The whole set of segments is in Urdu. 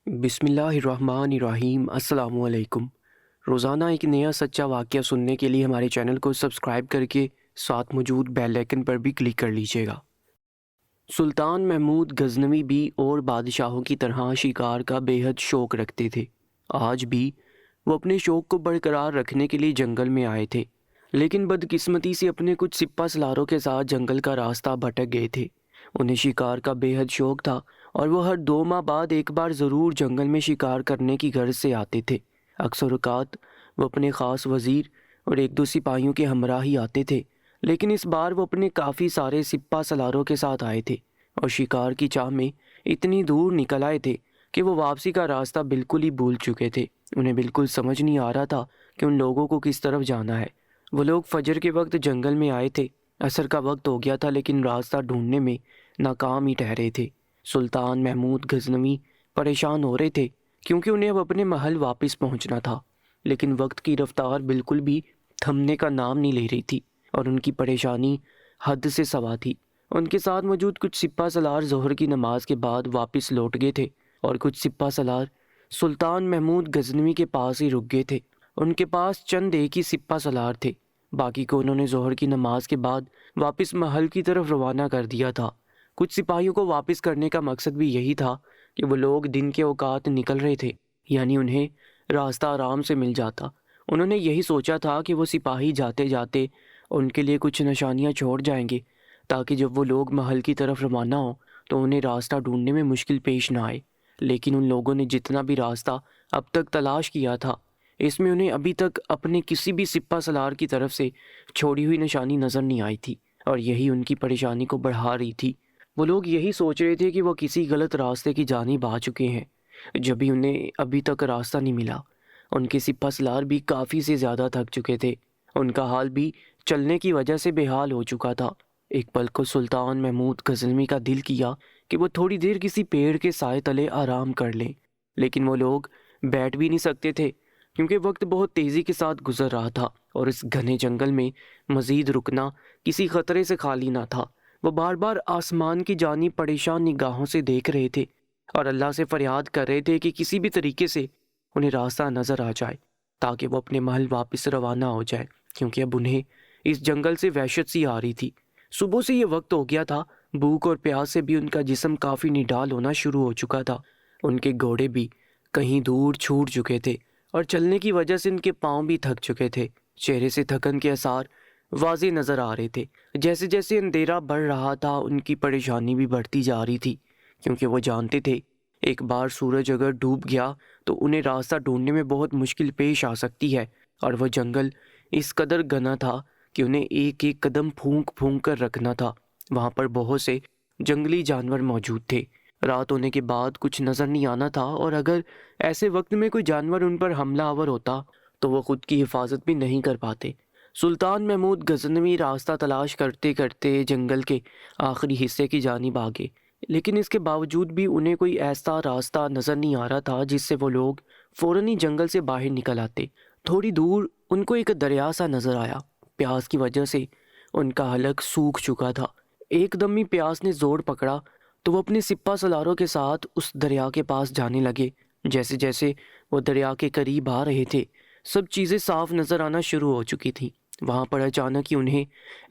بسم اللہ الرحمن الرحیم۔ السلام علیکم۔ روزانہ ایک نیا سچا واقعہ سننے کے لیے ہمارے چینل کو سبسکرائب کر کے ساتھ موجود بیل آئکن پر بھی کلک کر لیجیے گا۔ سلطان محمود غزنوی بھی اور بادشاہوں کی طرح شکار کا بے حد شوق رکھتے تھے۔ آج بھی وہ اپنے شوق کو برقرار رکھنے کے لیے جنگل میں آئے تھے، لیکن بدقسمتی سے اپنے کچھ سپہ سالاروں کے ساتھ جنگل کا راستہ بھٹک گئے تھے۔ انہیں شکار کا بے حد شوق تھا اور وہ ہر 2 ماہ بعد ایک بار ضرور جنگل میں شکار کرنے کی غرض سے آتے تھے۔ اکثر اوقات وہ اپنے خاص وزیر اور 1-2 سپاہیوں کے ہمراہ ہی آتے تھے، لیکن اس بار وہ اپنے کافی سارے سپہ سالاروں کے ساتھ آئے تھے اور شکار کی چاہ میں اتنی دور نکل آئے تھے کہ وہ واپسی کا راستہ بالکل ہی بھول چکے تھے۔ انہیں بالکل سمجھ نہیں آ رہا تھا کہ ان لوگوں کو کس طرف جانا ہے۔ وہ لوگ فجر کے وقت جنگل میں آئے تھے۔ عصر کا وقت ہو گیا تھا، لیکن راستہ ڈھونڈنے میں ناکام ہی ٹھہرے تھے۔ سلطان محمود غزنوی پریشان ہو رہے تھے کیونکہ انہیں اب اپنے محل واپس پہنچنا تھا، لیکن وقت کی رفتار بالکل بھی تھمنے کا نام نہیں لے رہی تھی اور ان کی پریشانی حد سے سوا تھی۔ ان کے ساتھ موجود کچھ سپہ سالار ظہر کی نماز کے بعد واپس لوٹ گئے تھے اور کچھ سپہ سالار سلطان محمود غزنوی کے پاس ہی رک گئے تھے۔ ان کے پاس چند ایک ہی سپہ سالار تھے، باقی کو انہوں نے ظہر کی نماز کے بعد واپس محل کی طرف روانہ کر دیا تھا۔ کچھ سپاہیوں کو واپس کرنے کا مقصد بھی یہی تھا کہ وہ لوگ دن کے اوقات نکل رہے تھے، یعنی انہیں راستہ آرام سے مل جاتا۔ انہوں نے یہی سوچا تھا کہ وہ سپاہی جاتے جاتے ان کے لیے کچھ نشانیاں چھوڑ جائیں گے تاکہ جب وہ لوگ محل کی طرف روانہ ہوں تو انہیں راستہ ڈھونڈنے میں مشکل پیش نہ آئے۔ لیکن ان لوگوں نے جتنا بھی راستہ اب تک تلاش کیا تھا، اس میں انہیں ابھی تک اپنے کسی بھی سپہ سالار کی طرف سے چھوڑی ہوئی نشانی نظر نہیں آئی تھی، اور یہی ان کی پریشانی کو بڑھا رہی تھی۔ وہ لوگ یہی سوچ رہے تھے کہ وہ کسی غلط راستے کی جانب آ چکے ہیں، جب بھی انہیں ابھی تک راستہ نہیں ملا۔ ان کے سپہ سالار بھی کافی سے زیادہ تھک چکے تھے، ان کا حال بھی چلنے کی وجہ سے بے حال ہو چکا تھا۔ ایک پل کو سلطان محمود غزنوی کا دل کیا کہ وہ تھوڑی دیر کسی پیڑ کے سائے تلے آرام کر لیں، لیکن وہ لوگ بیٹھ بھی نہیں سکتے تھے کیونکہ وقت بہت تیزی کے ساتھ گزر رہا تھا اور اس گھنے جنگل میں مزید رکنا کسی خطرے سے خالی نہ تھا۔ وہ بار بار آسمان کی جانب پریشان نگاہوں سے دیکھ رہے تھے اور اللہ سے فریاد کر رہے تھے کہ کسی بھی طریقے سے انہیں راستہ نظر آ جائے تاکہ وہ اپنے محل واپس روانہ ہو جائے، کیونکہ اب انہیں اس جنگل سے وحشت سی آ رہی تھی۔ صبح سے یہ وقت ہو گیا تھا، بھوک اور پیاس سے بھی ان کا جسم کافی نڈال ہونا شروع ہو چکا تھا۔ ان کے گھوڑے بھی کہیں دور چھوٹ چکے تھے اور چلنے کی وجہ سے ان کے پاؤں بھی تھک چکے تھے۔ چہرے سے تھکن کے آثار واضح نظر آ رہے تھے۔ جیسے جیسے اندھیرا بڑھ رہا تھا ان کی پریشانی بھی بڑھتی جا رہی تھی، کیونکہ وہ جانتے تھے ایک بار سورج اگر ڈوب گیا تو انہیں راستہ ڈھونڈنے میں بہت مشکل پیش آ سکتی ہے، اور وہ جنگل اس قدر گھنا تھا کہ انہیں ایک ایک قدم پھونک پھونک کر رکھنا تھا۔ وہاں پر بہت سے جنگلی جانور موجود تھے۔ رات ہونے کے بعد کچھ نظر نہیں آنا تھا، اور اگر ایسے وقت میں کوئی جانور ان پر حملہ آور ہوتا تو وہ خود کی حفاظت بھی نہیں کر پاتے۔ سلطان محمود غزنوی راستہ تلاش کرتے کرتے جنگل کے آخری حصے کی جانب آگے، لیکن اس کے باوجود بھی انہیں کوئی ایسا راستہ نظر نہیں آ رہا تھا جس سے وہ لوگ فوراً ہی جنگل سے باہر نکل آتے۔ تھوڑی دور ان کو ایک دریا سا نظر آیا۔ پیاس کی وجہ سے ان کا حلق سوکھ چکا تھا۔ ایک دم ہی پیاس نے زور پکڑا تو وہ اپنے سپہ سالاروں کے ساتھ اس دریا کے پاس جانے لگے۔ جیسے جیسے وہ دریا کے قریب آ رہے تھے، سب چیزیں صاف نظر آنا شروع ہو چکی تھیں۔ وہاں پر اچانک ہی انہیں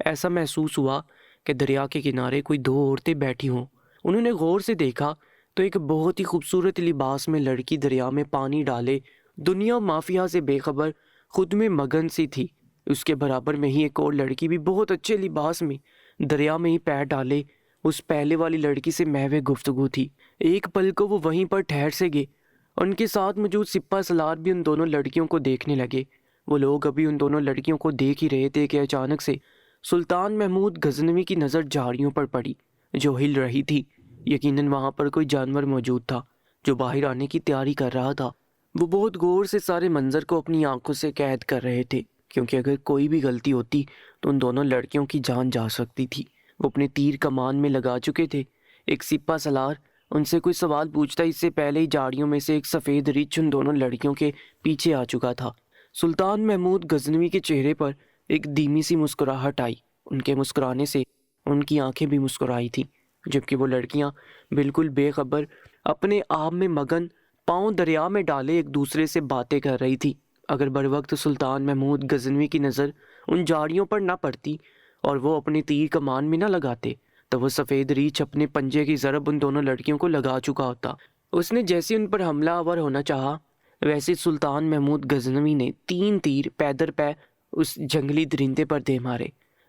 ایسا محسوس ہوا کہ دریا کے کنارے کوئی 2 عورتیں بیٹھی ہوں۔ انہوں نے غور سے دیکھا تو ایک بہت ہی خوبصورت لباس میں لڑکی دریا میں پانی ڈالے دنیا مافیا سے بے خبر خود میں مگن سی تھی۔ اس کے برابر میں ہی ایک اور لڑکی بھی بہت اچھے لباس میں دریا میں ہی پیر ڈالے اس پہلے والی لڑکی سے محو گفتگو تھی۔ ایک پل کو وہ وہیں پر ٹھہر سے گئے۔ ان کے ساتھ موجود سپہ سالار بھی ان دونوں لڑکیوں کو دیکھنے لگے۔ وہ لوگ ابھی ان دونوں لڑکیوں کو دیکھ ہی رہے تھے کہ اچانک سے سلطان محمود غزنوی کی نظر جھاڑیوں پر پڑی جو ہل رہی تھی۔ یقیناً وہاں پر کوئی جانور موجود تھا جو باہر آنے کی تیاری کر رہا تھا۔ وہ بہت غور سے سارے منظر کو اپنی آنکھوں سے قید کر رہے تھے، کیونکہ اگر کوئی بھی غلطی ہوتی تو ان دونوں لڑکیوں کی جان جا سکتی تھی۔ وہ اپنے تیر کمان میں لگا چکے تھے۔ ایک سپہ سالار ان سے کوئی سوال پوچھتا اس سے پہلے ہی جھاڑیوں میں سے ایک سفید رچھ ان دونوں لڑکیوں کے پیچھے آ چکا تھا۔ سلطان محمود غزنوی کے چہرے پر ایک دھیمی سی مسکراہٹ آئی۔ ان کے مسکرانے سے ان کی آنکھیں بھی مسکرائی تھیں، جبکہ وہ لڑکیاں بالکل بے خبر اپنے آپ میں مگن پاؤں دریا میں ڈالے ایک دوسرے سے باتیں کر رہی تھی۔ اگر بر وقت سلطان محمود غزنوی کی نظر ان جھاڑیوں پر نہ پڑتی اور وہ اپنی تیر کمان میں نہ لگاتے تو وہ سفید ریچھ اپنے پنجے کی ضرب ان دونوں لڑکیوں کو لگا چکا ہوتا۔ اس نے جیسے ان پر حملہ آور ہونا چاہا، ویسے سلطان محمود غزنوی نے 3 تیر پیدر پہ اس جنگلی درندے پر دے مارے،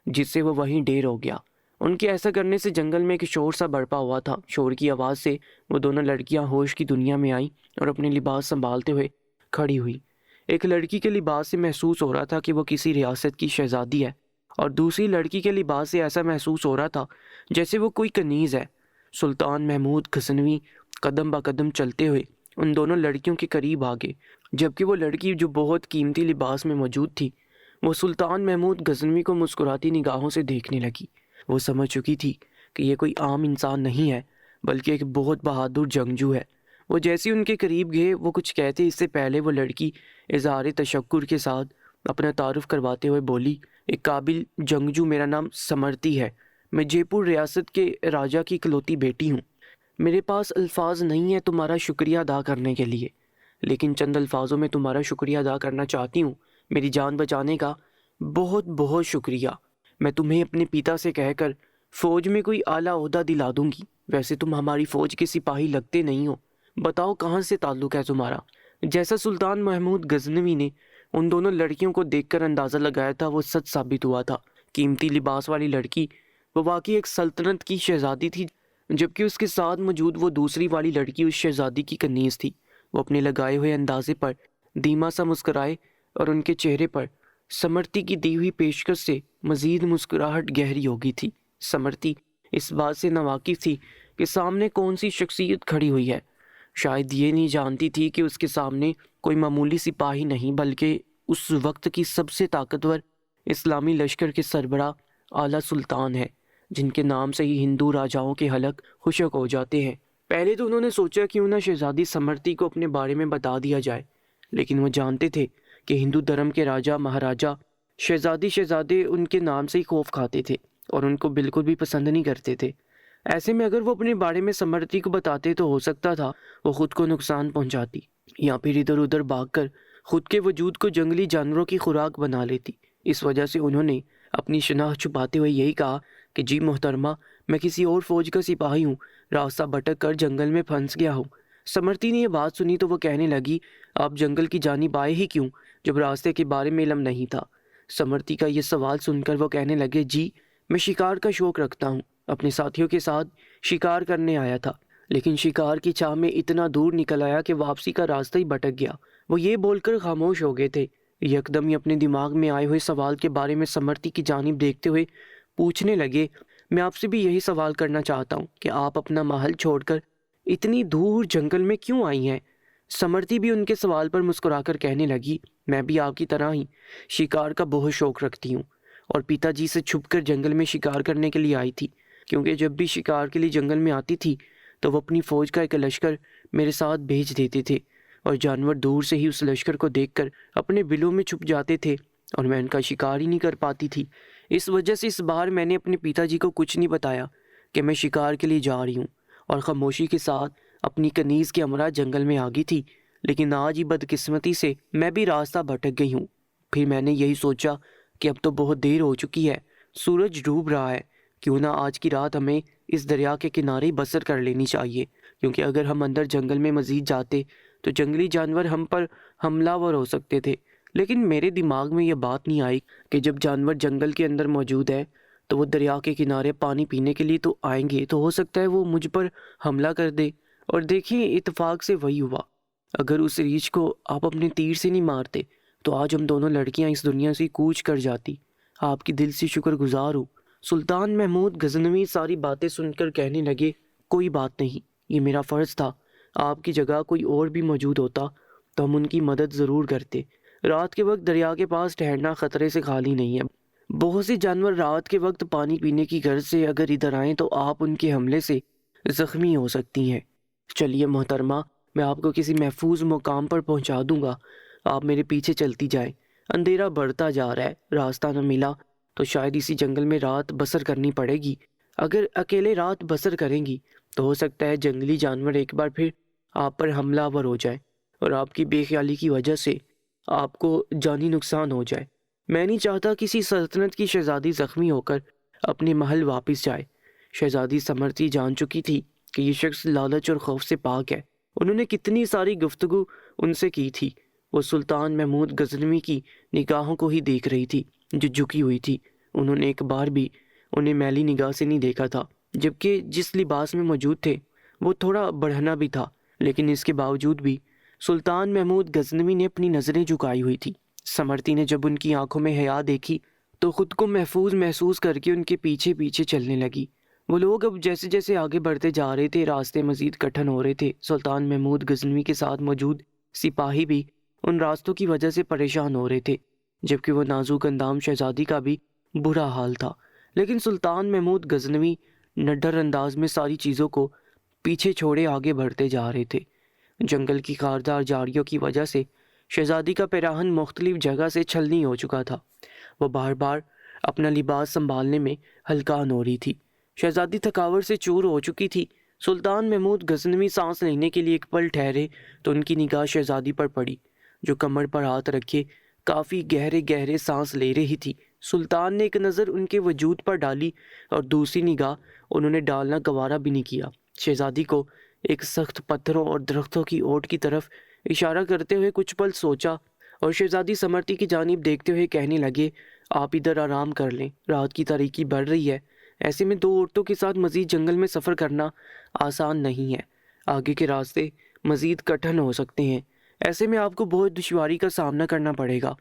جس سے وہ وہیں ڈیر ہو گیا۔ ان کے ایسا کرنے سے جنگل میں ایک شور سا برپا ہوا تھا۔ شور کی آواز سے وہ دونوں لڑکیاں ہوش کی دنیا میں آئیں اور اپنے لباس سنبھالتے ہوئے کھڑی ہوئی۔ ایک لڑکی کے لباس سے محسوس ہو رہا تھا کہ وہ کسی ریاست کی شہزادی ہے، اور دوسری لڑکی کے لباس سے ایسا محسوس ہو رہا تھا جیسے وہ کوئی کنیز ہے۔ سلطان محمود غزنوی قدم با قدم چلتے ہوئے ان دونوں لڑکیوں کے قریب آ گئے، جبکہ وہ لڑکی جو بہت قیمتی لباس میں موجود تھی وہ سلطان محمود غزنوی کو مسکراتی نگاہوں سے دیکھنے لگی۔ وہ سمجھ چکی تھی کہ یہ کوئی عام انسان نہیں ہے بلکہ ایک بہت بہادر جنگجو ہے۔ وہ جیسے ان کے قریب گئے، وہ کچھ کہتے اس سے پہلے وہ لڑکی اظہار تشکر کے ساتھ اپنا تعارف کرواتے ہوئے بولی، ایک قابل جنگجو، میرا نام سمرتی ہے، میں جے پور ریاست کے راجہ کی اکلوتی بیٹی ہوں۔ میرے پاس الفاظ نہیں ہے تمہارا شکریہ ادا کرنے کے لیے، لیکن چند الفاظوں میں تمہارا شکریہ ادا کرنا چاہتی ہوں۔ میری جان بچانے کا بہت بہت شکریہ۔ میں تمہیں اپنے پیتا سے کہہ کر فوج میں کوئی اعلیٰ عہدہ دلا دوں گی۔ ویسے تم ہماری فوج کے سپاہی لگتے نہیں ہو، بتاؤ کہاں سے تعلق ہے تمہارا؟ جیسا سلطان محمود غزنوی نے ان دونوں لڑکیوں کو دیکھ کر اندازہ لگایا تھا وہ سچ ثابت ہوا تھا۔ قیمتی لباس والی لڑکی وہ واقعی ایک سلطنت کی شہزادی تھی، جبکہ اس کے ساتھ موجود وہ دوسری والی لڑکی اس شہزادی کی کنیز تھی۔ وہ اپنے لگائے ہوئے اندازے پر دھیما سا مسکرائے اور ان کے چہرے پر سمرتی کی دی ہوئی پیشکش سے مزید مسکراہٹ گہری ہو گئی تھی۔ سمرتی اس بات سے ناواقف تھی کہ سامنے کون سی شخصیت کھڑی ہوئی ہے۔ شاید یہ نہیں جانتی تھی کہ اس کے سامنے کوئی معمولی سپاہی نہیں بلکہ اس وقت کی سب سے طاقتور اسلامی لشکر کے سربراہ اعلیٰ سلطان ہے، جن کے نام سے ہی ہندو راجاؤں کے حلق خشک ہو جاتے ہیں۔ پہلے تو انہوں نے سوچا کہ انہیں شہزادی سمرتی کو اپنے بارے میں بتا دیا جائے، لیکن وہ جانتے تھے کہ ہندو دھرم کے راجا مہاراجا شہزادے ان کے نام سے ہی خوف کھاتے تھے اور ان کو بالکل بھی پسند نہیں کرتے تھے۔ ایسے میں اگر وہ اپنے بارے میں سمرتی کو بتاتے تو ہو سکتا تھا وہ خود کو نقصان پہنچاتی یا پھر ادھر ادھر بھاگ کر خود کے وجود کو جنگلی جانوروں کی خوراک بنا لیتی۔ اس وجہ سے انہوں نے اپنی شناخت چھپاتے ہوئے یہی کہا کہ جی محترمہ، میں کسی اور فوج کا سپاہی ہوں، راستہ بھٹک کر جنگل میں پھنس گیا ہوں۔ سمرتی نے یہ بات سنی تو وہ کہنے لگی، آپ جنگل کی جانب آئے ہی کیوں جب راستے کے بارے میں علم نہیں تھا؟ سمرتی کا یہ سوال سن کر وہ کہنے لگے، جی میں شکار کا شوق رکھتا ہوں، اپنے ساتھیوں کے ساتھ شکار کرنے آیا تھا، لیکن شکار کی چاہ میں اتنا دور نکل آیا کہ واپسی کا راستہ ہی بھٹک گیا۔ وہ یہ بول کر خاموش ہو گئے تھے۔ یکدم ہی اپنے دماغ میں آئے ہوئے سوال کے بارے میں سمرتی کی جانب دیکھتے ہوئے پوچھنے لگے، میں آپ سے بھی یہی سوال کرنا چاہتا ہوں کہ آپ اپنا محل چھوڑ کر اتنی دور جنگل میں کیوں آئی ہیں؟ سمرتی بھی ان کے سوال پر مسکرا کر کہنے لگی، میں بھی آپ کی طرح ہی شکار کا بہت شوق رکھتی ہوں اور پیتا جی سے چھپ کر جنگل میں شکار کرنے کے لیے آئی تھی، کیونکہ جب بھی شکار کے لیے جنگل میں آتی تھی تو وہ اپنی فوج کا ایک لشکر میرے ساتھ بھیج دیتے تھے اور جانور دور سے ہی اس لشکر کو دیکھ کر اپنے بلوں میں چھپ جاتے تھے اور میں ان کا شکار ہی نہیں کر پاتی تھی۔ اس وجہ سے اس بار میں نے اپنے پیتا جی کو کچھ نہیں بتایا کہ میں شکار کے لیے جا رہی ہوں اور خاموشی کے ساتھ اپنی کنیز کے ہمراہ جنگل میں آ گئی تھی، لیکن آج ہی بدقسمتی سے میں بھی راستہ بھٹک گئی ہوں۔ پھر میں نے یہی سوچا کہ اب تو بہت دیر ہو چکی ہے، سورج ڈوب رہا ہے، کیوں نہ آج کی رات ہمیں اس دریا کے کنارے بسر کر لینی چاہیے، کیونکہ اگر ہم اندر جنگل میں مزید جاتے تو جنگلی جانور ہم پر حملہ ور ہو سکتے تھے۔ لیکن میرے دماغ میں یہ بات نہیں آئی کہ جب جانور جنگل کے اندر موجود ہے تو وہ دریا کے کنارے پانی پینے کے لیے تو آئیں گے، تو ہو سکتا ہے وہ مجھ پر حملہ کر دے۔ اور دیکھیں اتفاق سے وہی ہوا۔ اگر اس ریچھ کو آپ اپنے تیر سے نہیں مارتے تو آج ہم دونوں لڑکیاں اس دنیا سے کوچ کر جاتی۔ آپ کی دل سے شکر گزار ہوں۔ سلطان محمود غزنوی ساری باتیں سن کر کہنے لگے، کوئی بات نہیں، یہ میرا فرض تھا، آپ کی جگہ کوئی اور بھی موجود ہوتا تو ہم ان کی مدد ضرور کرتے۔ رات کے وقت دریا کے پاس ٹھہرنا خطرے سے خالی نہیں ہے۔ بہت سے جانور رات کے وقت پانی پینے کی غرض سے اگر ادھر آئیں تو آپ ان کے حملے سے زخمی ہو سکتی ہیں۔ چلیے محترمہ، میں آپ کو کسی محفوظ مقام پر پہنچا دوں گا، آپ میرے پیچھے چلتی جائیں۔ اندھیرا بڑھتا جا رہا ہے، راستہ نہ ملا تو شاید اسی جنگل میں رات بسر کرنی پڑے گی۔ اگر اکیلے رات بسر کریں گی تو ہو سکتا ہے جنگلی جانور ایک بار پھر آپ پر حملہ آور ہو جائے اور آپ کی بے خیالی کی وجہ سے آپ کو جانی نقصان ہو جائے۔ میں نہیں چاہتا کسی سلطنت کی شہزادی زخمی ہو کر اپنے محل واپس جائے۔ شہزادی سمرتی جان چکی تھی کہ یہ شخص لالچ اور خوف سے پاک ہے۔ انہوں نے کتنی ساری گفتگو ان سے کی تھی۔ وہ سلطان محمود غزنوی کی نگاہوں کو ہی دیکھ رہی تھی جو جھکی ہوئی تھی۔ انہوں نے ایک بار بھی انہیں میلی نگاہ سے نہیں دیکھا تھا، جبکہ جس لباس میں موجود تھے وہ تھوڑا بڑھنا بھی تھا، لیکن اس کے باوجود بھی سلطان محمود غزنوی نے اپنی نظریں جھکائی ہوئی تھی۔ سمرتی نے جب ان کی آنکھوں میں حیا دیکھی تو خود کو محفوظ محسوس کر کے ان کے پیچھے پیچھے چلنے لگی۔ وہ لوگ اب جیسے جیسے آگے بڑھتے جا رہے تھے، راستے مزید کٹھن ہو رہے تھے۔ سلطان محمود غزنوی کے ساتھ موجود سپاہی بھی ان راستوں کی وجہ سے پریشان ہو رہے تھے، جبکہ وہ نازک اندام شہزادی کا بھی برا حال تھا۔ لیکن سلطان محمود غزنوی نڈر انداز میں ساری چیزوں کو پیچھے چھوڑے آگے بڑھتے جا رہے تھے۔ جنگل کی خاردار جھاڑیوں کی وجہ سے شہزادی کا پیراہن مختلف جگہ سے چھلنی ہو چکا تھا۔ وہ بار بار اپنا لباس سنبھالنے میں ہلکان ہو رہی تھی۔ شہزادی تھکاوٹ سے چور ہو چکی تھی۔ سلطان محمود غزنوی سانس لینے کے لیے ایک پل ٹھہرے تو ان کی نگاہ شہزادی پر پڑی، جو کمر پر ہاتھ رکھے کافی گہرے گہرے سانس لے رہی تھی۔ سلطان نے ایک نظر ان کے وجود پر ڈالی اور دوسری نگاہ انہوں نے ڈالنا گوارا بھی نہیں کیا۔ شہزادی کو ایک سخت پتھروں اور درختوں کی اوٹ کی طرف اشارہ کرتے ہوئے کچھ پل سوچا اور شہزادی سمرتی کی جانب دیکھتے ہوئے کہنے لگے، آپ ادھر آرام کر لیں، رات کی تاریکی بڑھ رہی ہے۔ ایسے میں 2 عورتوں کے ساتھ مزید جنگل میں سفر کرنا آسان نہیں ہے۔ آگے کے راستے مزید کٹھن ہو سکتے ہیں۔ ایسے میں آپ کو بہت دشواری کا سامنا کرنا پڑے گا۔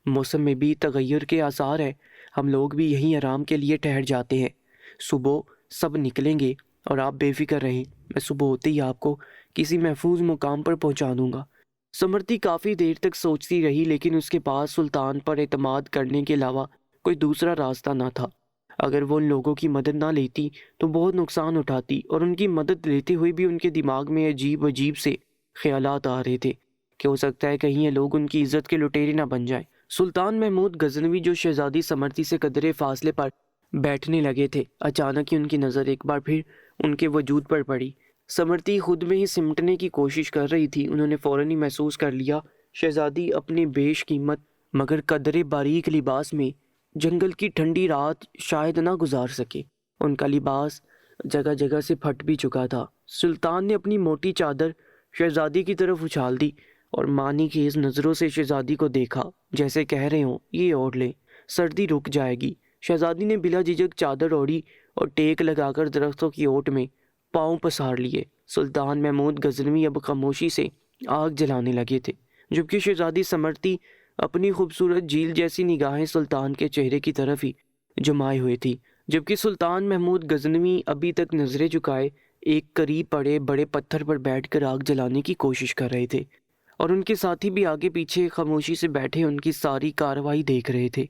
موسم میں بھی تغیر کے آثار ہیں۔ ہم لوگ بھی یہیں آرام کے لیے ٹھہر جاتے ہیں۔ صبح سب نکلیں گے اور آپ بے فکر رہیں، میں صبح ہوتے ہی آپ کو کسی محفوظ مقام پر پہنچا دوں گا۔ سمرتی کافی دیر تک سوچتی رہی، لیکن اس کے پاس سلطان پر اعتماد کرنے کے علاوہ کوئی دوسرا راستہ نہ تھا۔ اگر وہ ان لوگوں کی مدد نہ لیتی تو بہت نقصان اٹھاتی، اور ان کی مدد لیتے ہوئے بھی ان کے دماغ میں عجیب عجیب سے خیالات آ رہے تھے کہ ہو سکتا ہے کہیں یہ لوگ ان کی عزت کے لٹیرے نہ بن جائیں۔ سلطان محمود غزنوی جو شہزادی سمرتی سے قدرے فاصلے پر بیٹھنے لگے تھے، اچانک ہی ان کی نظر ایک بار پھر ان کے وجود پر پڑی۔ سمرتی خود میں ہی سمٹنے کی کوشش کر رہی تھی۔ انہوں نے فوراً ہی محسوس کر لیا شہزادی اپنے بیش قیمت مگر قدرے باریک لباس میں جنگل کی ٹھنڈی رات شاید نہ گزار سکے۔ ان کا لباس جگہ جگہ سے پھٹ بھی چکا تھا۔ سلطان نے اپنی موٹی چادر شہزادی کی طرف اچھال دی اور معنی خیز نظروں سے شہزادی کو دیکھا، جیسے کہہ رہے ہوں یہ اوڑھ لیں، سردی رک جائے گی۔ شہزادی نے بلا جھجک چادر اوڑھی اور ٹیک لگا کر درختوں کی اوٹ میں پاؤں پسار لیے۔ سلطان محمود غزنوی اب خاموشی سے آگ جلانے لگے تھے، جبکہ شہزادی سمرتی اپنی خوبصورت جھیل جیسی نگاہیں سلطان کے چہرے کی طرف ہی جمائے ہوئے تھی، جبکہ سلطان محمود غزنوی ابھی تک نظریں جھکائے ایک قریب پڑے بڑے پتھر پر بیٹھ کر آگ جلانے کی کوشش کر رہے تھے، اور ان کے ساتھی بھی آگے پیچھے خاموشی سے بیٹھے ان کی ساری کارروائی دیکھ رہے تھے۔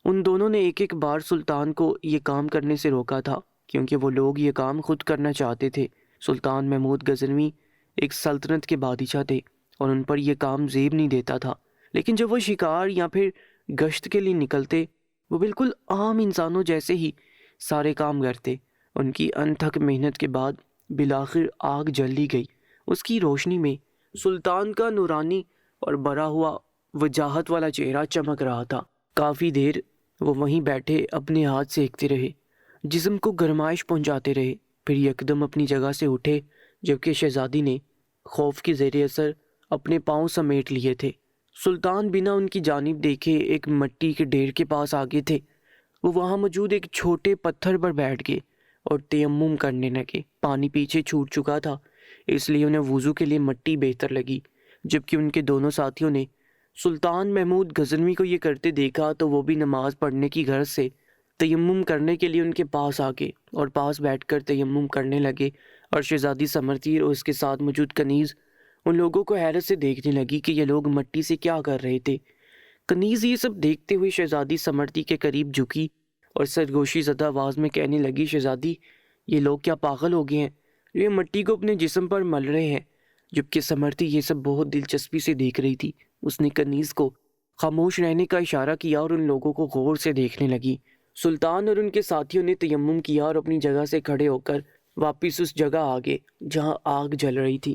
ان دونوں نے ایک ایک بار سلطان کو یہ کام کرنے سے روکا تھا، کیونکہ وہ لوگ یہ کام خود کرنا چاہتے تھے۔ سلطان محمود غزنوی ایک سلطنت کے بادشاہ تھے اور ان پر یہ کام زیب نہیں دیتا تھا، لیکن جب وہ شکار یا پھر گشت کے لیے نکلتے وہ بالکل عام انسانوں جیسے ہی سارے کام کرتے۔ ان کی انتھک محنت کے بعد بالآخر آگ جل لی گئی۔ اس کی روشنی میں سلطان کا نورانی اور بھرا ہوا وجاہت والا چہرہ چمک رہا تھا۔ کافی دیر وہ وہیں بیٹھے اپنے ہاتھ سینکتے رہے، جسم کو گرمائش پہنچاتے رہے، پھر یکدم اپنی جگہ سے اٹھے، جبکہ شہزادی نے خوف کی زیر اثر اپنے پاؤں سمیٹ لیے تھے۔ سلطان بنا ان کی جانب دیکھے ایک مٹی کے ڈھیر کے پاس آگے تھے۔ وہ وہاں موجود ایک چھوٹے پتھر پر بیٹھ گئے اور تیمم کرنے لگے۔ پانی پیچھے چھوٹ چکا تھا، اس لیے انہیں وضو کے لیے مٹی بہتر لگی۔ جبکہ ان کے دونوں ساتھیوں نے سلطان محمود غزنوی کو یہ کرتے دیکھا تو وہ بھی نماز پڑھنے کی غرض سے تیمم کرنے کے لیے ان کے پاس آ گئے اور پاس بیٹھ کر تیمم کرنے لگے، اور شہزادی سمرتی اور اس کے ساتھ موجود کنیز ان لوگوں کو حیرت سے دیکھنے لگی کہ یہ لوگ مٹی سے کیا کر رہے تھے۔ کنیز یہ سب دیکھتے ہوئے شہزادی سمرتی کے قریب جھکی اور سرگوشی زدہ آواز میں کہنے لگی، شہزادی یہ لوگ کیا پاگل ہو گئے ہیں جو یہ مٹی کو اپنے جسم پر مل رہے ہیں؟ جبکہ سمرتی یہ سب بہت دلچسپی سے دیکھ رہی تھی، اس نے کنیز کو خاموش رہنے کا اشارہ کیا اور ان لوگوں کو غور سے دیکھنے لگی۔ سلطان اور ان کے ساتھیوں نے تیمم کیا اور اپنی جگہ سے کھڑے ہو کر واپس اس جگہ آ گئے جہاں آگ جل رہی تھی۔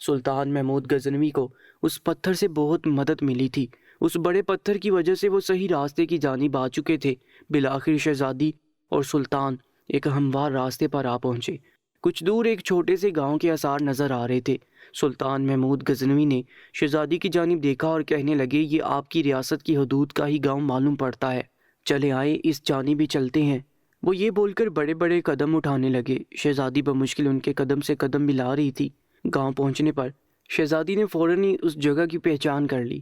سلطان محمود غزنوی کو اس پتھر سے بہت مدد ملی تھی۔ اس بڑے پتھر کی وجہ سے وہ صحیح راستے کی جانب آ چکے تھے۔ بالآخر شہزادی اور سلطان ایک ہموار راستے پر آ پہنچے۔ کچھ دور ایک چھوٹے سے گاؤں کے آثار نظر آ رہے تھے۔ سلطان محمود غزنوی نے شہزادی کی جانب دیکھا اور کہنے لگے، یہ آپ کی ریاست کی حدود کا ہی گاؤں معلوم پڑتا ہے، چلے آئے اس جانب ہی چلتے ہیں۔ وہ یہ بول کر بڑے بڑے قدم اٹھانے لگے۔ شہزادی بمشکل ان کے قدم سے قدم ملا رہی تھی۔ گاؤں پہنچنے پر شہزادی نے فوراً ہی اس جگہ کی پہچان کر لی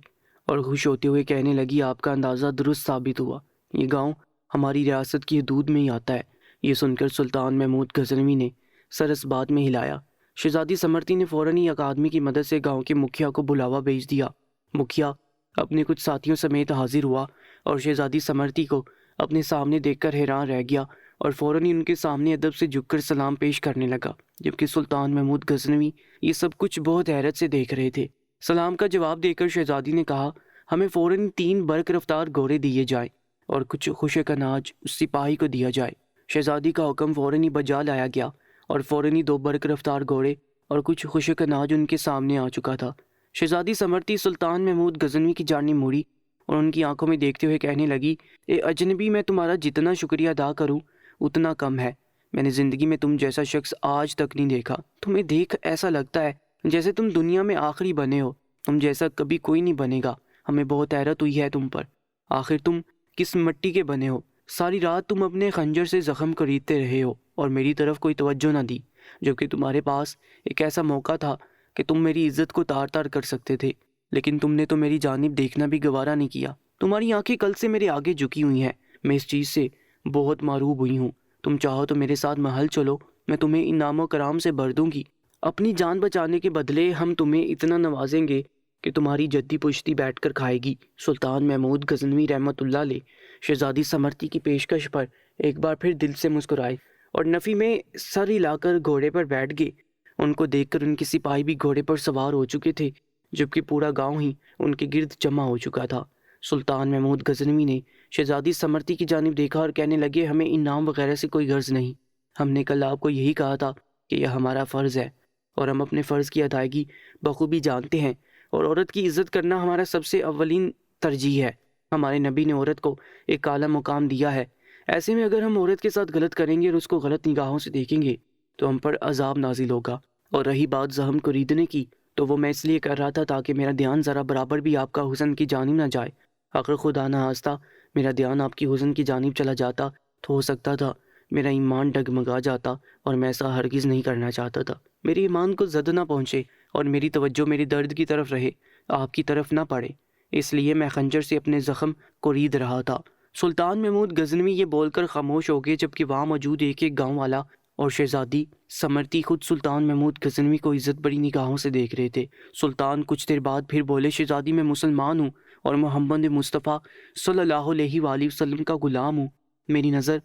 اور خوش ہوتے ہوئے کہنے لگی، آپ کا اندازہ درست ثابت ہوا، یہ گاؤں ہماری ریاست کی حدود میں ہی آتا ہے۔ یہ سن کر سلطان محمود غزنوی نے سر اس بات میں ہلایا۔ شہزادی سمرتی نے فوراً ہی ایک آدمی کی مدد سے گاؤں کے مکھیا کو بلاوا بھیج دیا۔ مکھیا اپنے کچھ ساتھیوں سمیت حاضر ہوا اور شہزادی سمرتی کو اپنے سامنے دیکھ کر حیران رہ گیا اور فوراً ہی ان کے سامنے ادب سے جھک کر سلام پیش کرنے لگا، جبکہ سلطان محمود غزنوی یہ سب کچھ بہت حیرت سے دیکھ رہے تھے۔ سلام کا جواب دے کر شہزادی نے کہا، ہمیں فوراً 3 برق رفتار گھوڑے دیے جائیں اور کچھ خشک اناج اس سپاہی کو دیا جائے۔ شہزادی کا حکم فوراً ہی بجا لایا گیا اور فوراً ہی 2 برق رفتار گھوڑے اور کچھ خشک اناج ان کے سامنے آ چکا تھا۔ شہزادی سمرتی سلطان محمود غزنوی کی جانب مڑی اور ان کی آنکھوں میں دیکھتے ہوئے کہنے لگی، اے اجنبی، میں تمہارا جتنا شکریہ ادا کروں اتنا کم ہے۔ میں نے زندگی میں تم جیسا شخص آج تک نہیں دیکھا۔ تمہیں دیکھ ایسا لگتا ہے جیسے تم دنیا میں آخری بنے ہو، تم جیسا کبھی کوئی نہیں بنے گا۔ ہمیں بہت حیرت ہوئی ہے تم پر، آخر تم کس مٹی کے بنے ہو؟ ساری رات تم اپنے خنجر سے زخم خریدتے رہے ہو اور میری طرف کوئی توجہ نہ دی، جبکہ تمہارے پاس ایک ایسا موقع تھا کہ تم میری عزت کو تار تار کر سکتے تھے، لیکن تم نے تو میری جانب دیکھنا بھی گوارا نہیں کیا۔ تمہاری آنکھیں کل سے میرے آگے جھکی ہوئی ہیں، میں اس چیز سے بہت معروب ہوئی ہوں۔ تم چاہو تو میرے ساتھ محل چلو، میں تمہیں انعام و کرام سے بھر دوں گی۔ اپنی جان بچانے کے بدلے ہم تمہیں اتنا نوازیں گے کہ تمہاری جدی پشتی بیٹھ کر کھائے گی۔ سلطان محمود غزنوی رحمۃ اللہ علیہ شہزادی سمرتی کی پیشکش پر ایک بار پھر دل سے مسکرائے اور نفی میں سر ہلا کر گھوڑے پر بیٹھ گئے۔ ان کو دیکھ کر ان کے سپاہی بھی گھوڑے پر سوار ہو چکے تھے، جبکہ پورا گاؤں ہی ان کے گرد جمع ہو چکا تھا۔ سلطان محمود غزنوی نے شہزادی سمرتی کی جانب دیکھا اور کہنے لگے، ہمیں انعام وغیرہ سے کوئی غرض نہیں، ہم نے کل آپ کو یہی کہا تھا کہ یہ ہمارا فرض ہے اور ہم اپنے فرض کی ادائیگی بخوبی جانتے ہیں، اور عورت کی عزت کرنا ہمارا سب سے اولین ترجیح ہے۔ ہمارے نبی نے عورت کو ایک اعلیٰ مقام دیا ہے، ایسے میں اگر ہم عورت کے ساتھ غلط کریں گے اور اس کو غلط نگاہوں سے دیکھیں گے تو ہم پر عذاب نازل ہوگا۔ اور رہی بات زخم خریدنے کی، تو وہ میں اس لیے کر رہا تھا تاکہ میرا دھیان ذرا برابر بھی آپ کا حسن کی جانب نہ جائے۔ اگر خدا نہ خواستہ میرا دھیان آپ کی حسن کی جانب چلا جاتا تو ہو سکتا تھا میرا ایمان ڈگمگا جاتا، اور میں ایسا ہرگز نہیں کرنا چاہتا تھا۔ میرے ایمان کو زد نہ پہنچے اور میری توجہ میرے درد کی طرف رہے، آپ کی طرف نہ پڑے، اس لیے میں خنجر سے اپنے زخم کو رید رہا تھا۔ سلطان محمود غزنوی یہ بول کر خاموش ہو گئے، جبکہ وہاں موجود ایک گاؤں والا اور شہزادی سمرتی خود سلطان محمود غزنوی کو عزت بڑی نگاہوں سے دیکھ رہے تھے۔ سلطان کچھ دیر بعد پھر بولے، شہزادی، میں مسلمان ہوں اور محمد مصطفیٰ صلی اللہ علیہ وآلہ وسلم کا غلام ہوں۔ میری نظر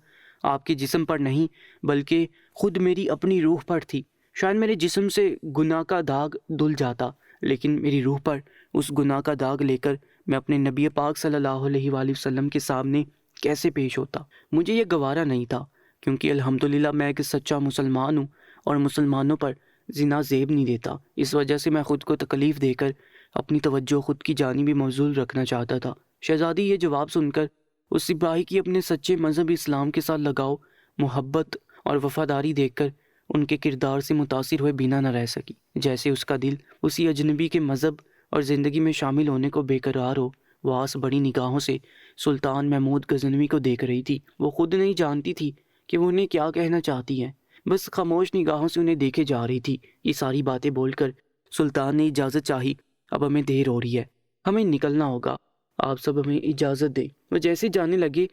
آپ کے جسم پر نہیں بلکہ خود میری اپنی روح پر تھی۔ شاید میرے جسم سے گناہ کا داغ دھل جاتا، لیکن میری روح پر اس گناہ کا داغ لے کر میں اپنے نبی پاک صلی اللہ علیہ وآلہ وسلم کے سامنے کیسے پیش ہوتا؟ مجھے یہ گوارا نہیں تھا، کیونکہ الحمدللہ میں ایک سچا مسلمان ہوں اور مسلمانوں پر زنا زیب نہیں دیتا۔ اس وجہ سے میں خود کو تکلیف دے کر اپنی توجہ خود کی جانب بھی مبذول رکھنا چاہتا تھا۔ شہزادی یہ جواب سن کر اس سپاہی کی اپنے سچے مذہب اسلام کے ساتھ لگاؤ، محبت اور وفاداری دیکھ کر ان کے کردار سے متاثر ہوئے بنا نہ رہ سکی، جیسے اس کا دل اسی اجنبی کے مذہب اور زندگی میں شامل ہونے کو بے قرار ہو۔ وہ آس بڑی نگاہوں سے سلطان محمود غزنوی کو دیکھ رہی تھی۔ وہ خود نہیں جانتی تھی کہ وہ انہیں کیا کہنا چاہتی ہیں، بس خاموش نگاہوں سے انہیں دیکھے جا رہی تھی۔ یہ ساری باتیں بول کر سلطان نے اجازت چاہی، اب ہمیں دیر ہو رہی ہے، ہمیں نکلنا ہوگا، آپ سب ہمیں اجازت دیں۔ وہ جیسے جانے لگے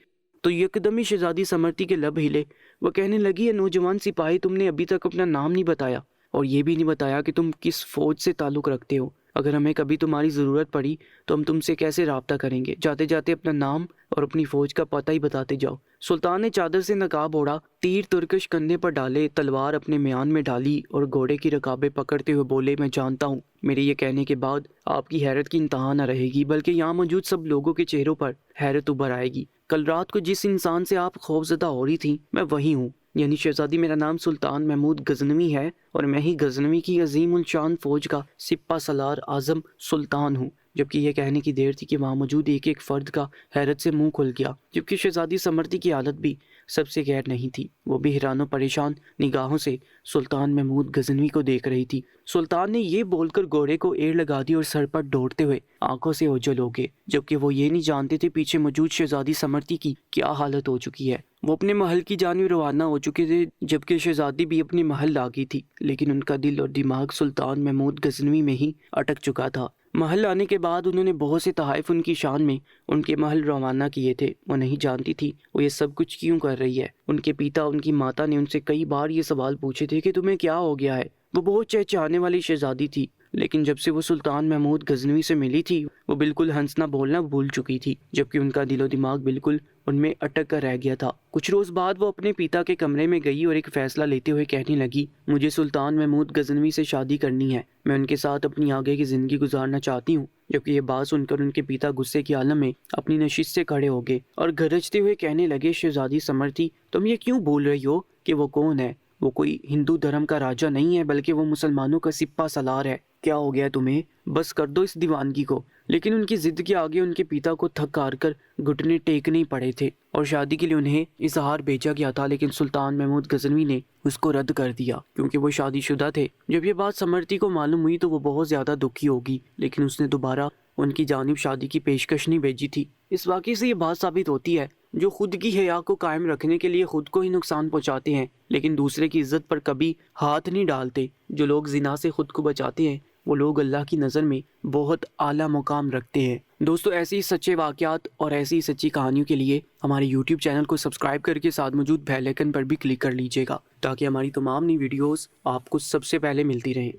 تو یکدم ہی شہزادی سمرتی کے لب ہلے۔ وہ کہنے لگی، نوجوان سپاہی، تم نے ابھی تک اپنا نام نہیں بتایا اور یہ بھی نہیں بتایا کہ تم کس فوج سے تعلق رکھتے ہو۔ اگر ہمیں کبھی تمہاری ضرورت پڑی تو ہم تم سے کیسے رابطہ کریں گے؟ جاتے جاتے اپنا نام اور اپنی فوج کا پتہ ہی بتاتے جاؤ۔ سلطان نے چادر سے نقاب اوڑھا، تیر ترکش کندھے پر ڈالے، تلوار اپنے میان میں ڈالی اور گھوڑے کی رکابیں پکڑتے ہوئے بولے، میں جانتا ہوں میرے یہ کہنے کے بعد آپ کی حیرت کی انتہا نہ رہے گی، بلکہ یہاں موجود سب لوگوں کے چہروں پر حیرت ابھر آئے گی۔ کل رات کو جس انسان سے آپ خوفزدہ ہو رہی تھیں میں وہی ہوں، یعنی شہزادی میرا نام سلطان محمود غزنوی ہے اور میں ہی غزنوی کی عظیم الشان فوج کا سپہ سالار اعظم سلطان ہوں۔ جبکہ یہ کہنے کی دیر تھی کہ وہاں موجود ایک ایک فرد کا حیرت سے منہ کھل گیا، جبکہ شہزادی سمرتی کی حالت بھی سب سے غیر نہیں تھی۔ وہ بھی حیران و پریشان نگاہوں سے سلطان محمود غزنوی کو دیکھ رہی تھی۔ سلطان نے یہ بول کر گھوڑے کو ایڑ لگا دی اور سر پر دوڑتے ہوئے آنکھوں سے اوجھل ہو گئے، جبکہ وہ یہ نہیں جانتے تھے پیچھے موجود شہزادی سمرتی کی کیا حالت ہو چکی ہے۔ وہ اپنے محل کی جانب روانہ ہو چکے تھے، جبکہ شہزادی بھی اپنے محل آ گئی تھی، لیکن ان کا دل اور دماغ سلطان محمود غزنوی میں ہی اٹک چکا تھا۔ محل آنے کے بعد انہوں نے بہت سے تحائف ان کی شان میں ان کے محل روانہ کیے تھے۔ وہ نہیں جانتی تھی وہ یہ سب کچھ کیوں کر رہی ہے۔ ان کے پیتا، ان کی ماتا نے ان سے کئی بار یہ سوال پوچھے تھے کہ تمہیں کیا ہو گیا ہے۔ وہ بہت چہچہانے والی شہزادی تھی، لیکن جب سے وہ سلطان محمود غزنوی سے ملی تھی وہ بالکل ہنسنا بولنا بھول چکی تھی، جبکہ ان کا دل و دماغ بالکل ان میں اٹک کر رہ گیا تھا۔ کچھ روز بعد وہ اپنے پیتا کے کمرے میں گئی اور ایک فیصلہ لیتے ہوئے کہنے لگی، مجھے سلطان محمود غزنوی سے شادی کرنی ہے، میں ان کے ساتھ اپنی آگے کی زندگی گزارنا چاہتی ہوں۔ جبکہ یہ بات سن کر ان کے پیتا غصے کی عالم میں اپنی نشست سے کھڑے ہو گئے اور گرجتے ہوئے کہنے لگے، شہزادی سمرتی تم یہ کیوں بول رہی ہو کہ وہ کون ہے؟ وہ کوئی ہندو دھرم کا راجا نہیں ہے بلکہ وہ مسلمانوں کا سپہ سالار ہے۔ کیا ہو گیا تمہیں؟ بس کر دو اس دیوانگی کو۔ لیکن ان کی ضد کے آگے ان کے پیتا کو تھک ہار کر گھٹنے ٹیکنے ہی پڑے تھے اور شادی کے لیے انہیں اظہار بھیجا گیا تھا، لیکن سلطان محمود غزنوی نے اس کو رد کر دیا کیونکہ وہ شادی شدہ تھے۔ جب یہ بات سمرتی کو معلوم ہوئی تو وہ بہت زیادہ دکھی ہوگی، لیکن اس نے دوبارہ ان کی جانب شادی کی پیشکش نہیں بھیجی تھی۔ اس واقعے سے یہ بات ثابت ہوتی ہے، جو خود کی حیا کو قائم رکھنے کے لیے خود کو ہی نقصان پہنچاتے ہیں لیکن دوسرے کی عزت پر کبھی ہاتھ نہیں ڈالتے۔ جو لوگ زنا سے خود کو بچاتے ہیں وہ لوگ اللہ کی نظر میں بہت اعلیٰ مقام رکھتے ہیں۔ دوستو، ایسی سچے واقعات اور ایسی سچی کہانیوں کے لیے ہمارے YouTube چینل کو سبسکرائب کر کے ساتھ موجود بیل آئکن پر بھی کلک کر لیجیے گا تاکہ ہماری تمام نئی ویڈیوز آپ کو سب سے پہلے ملتی رہیں۔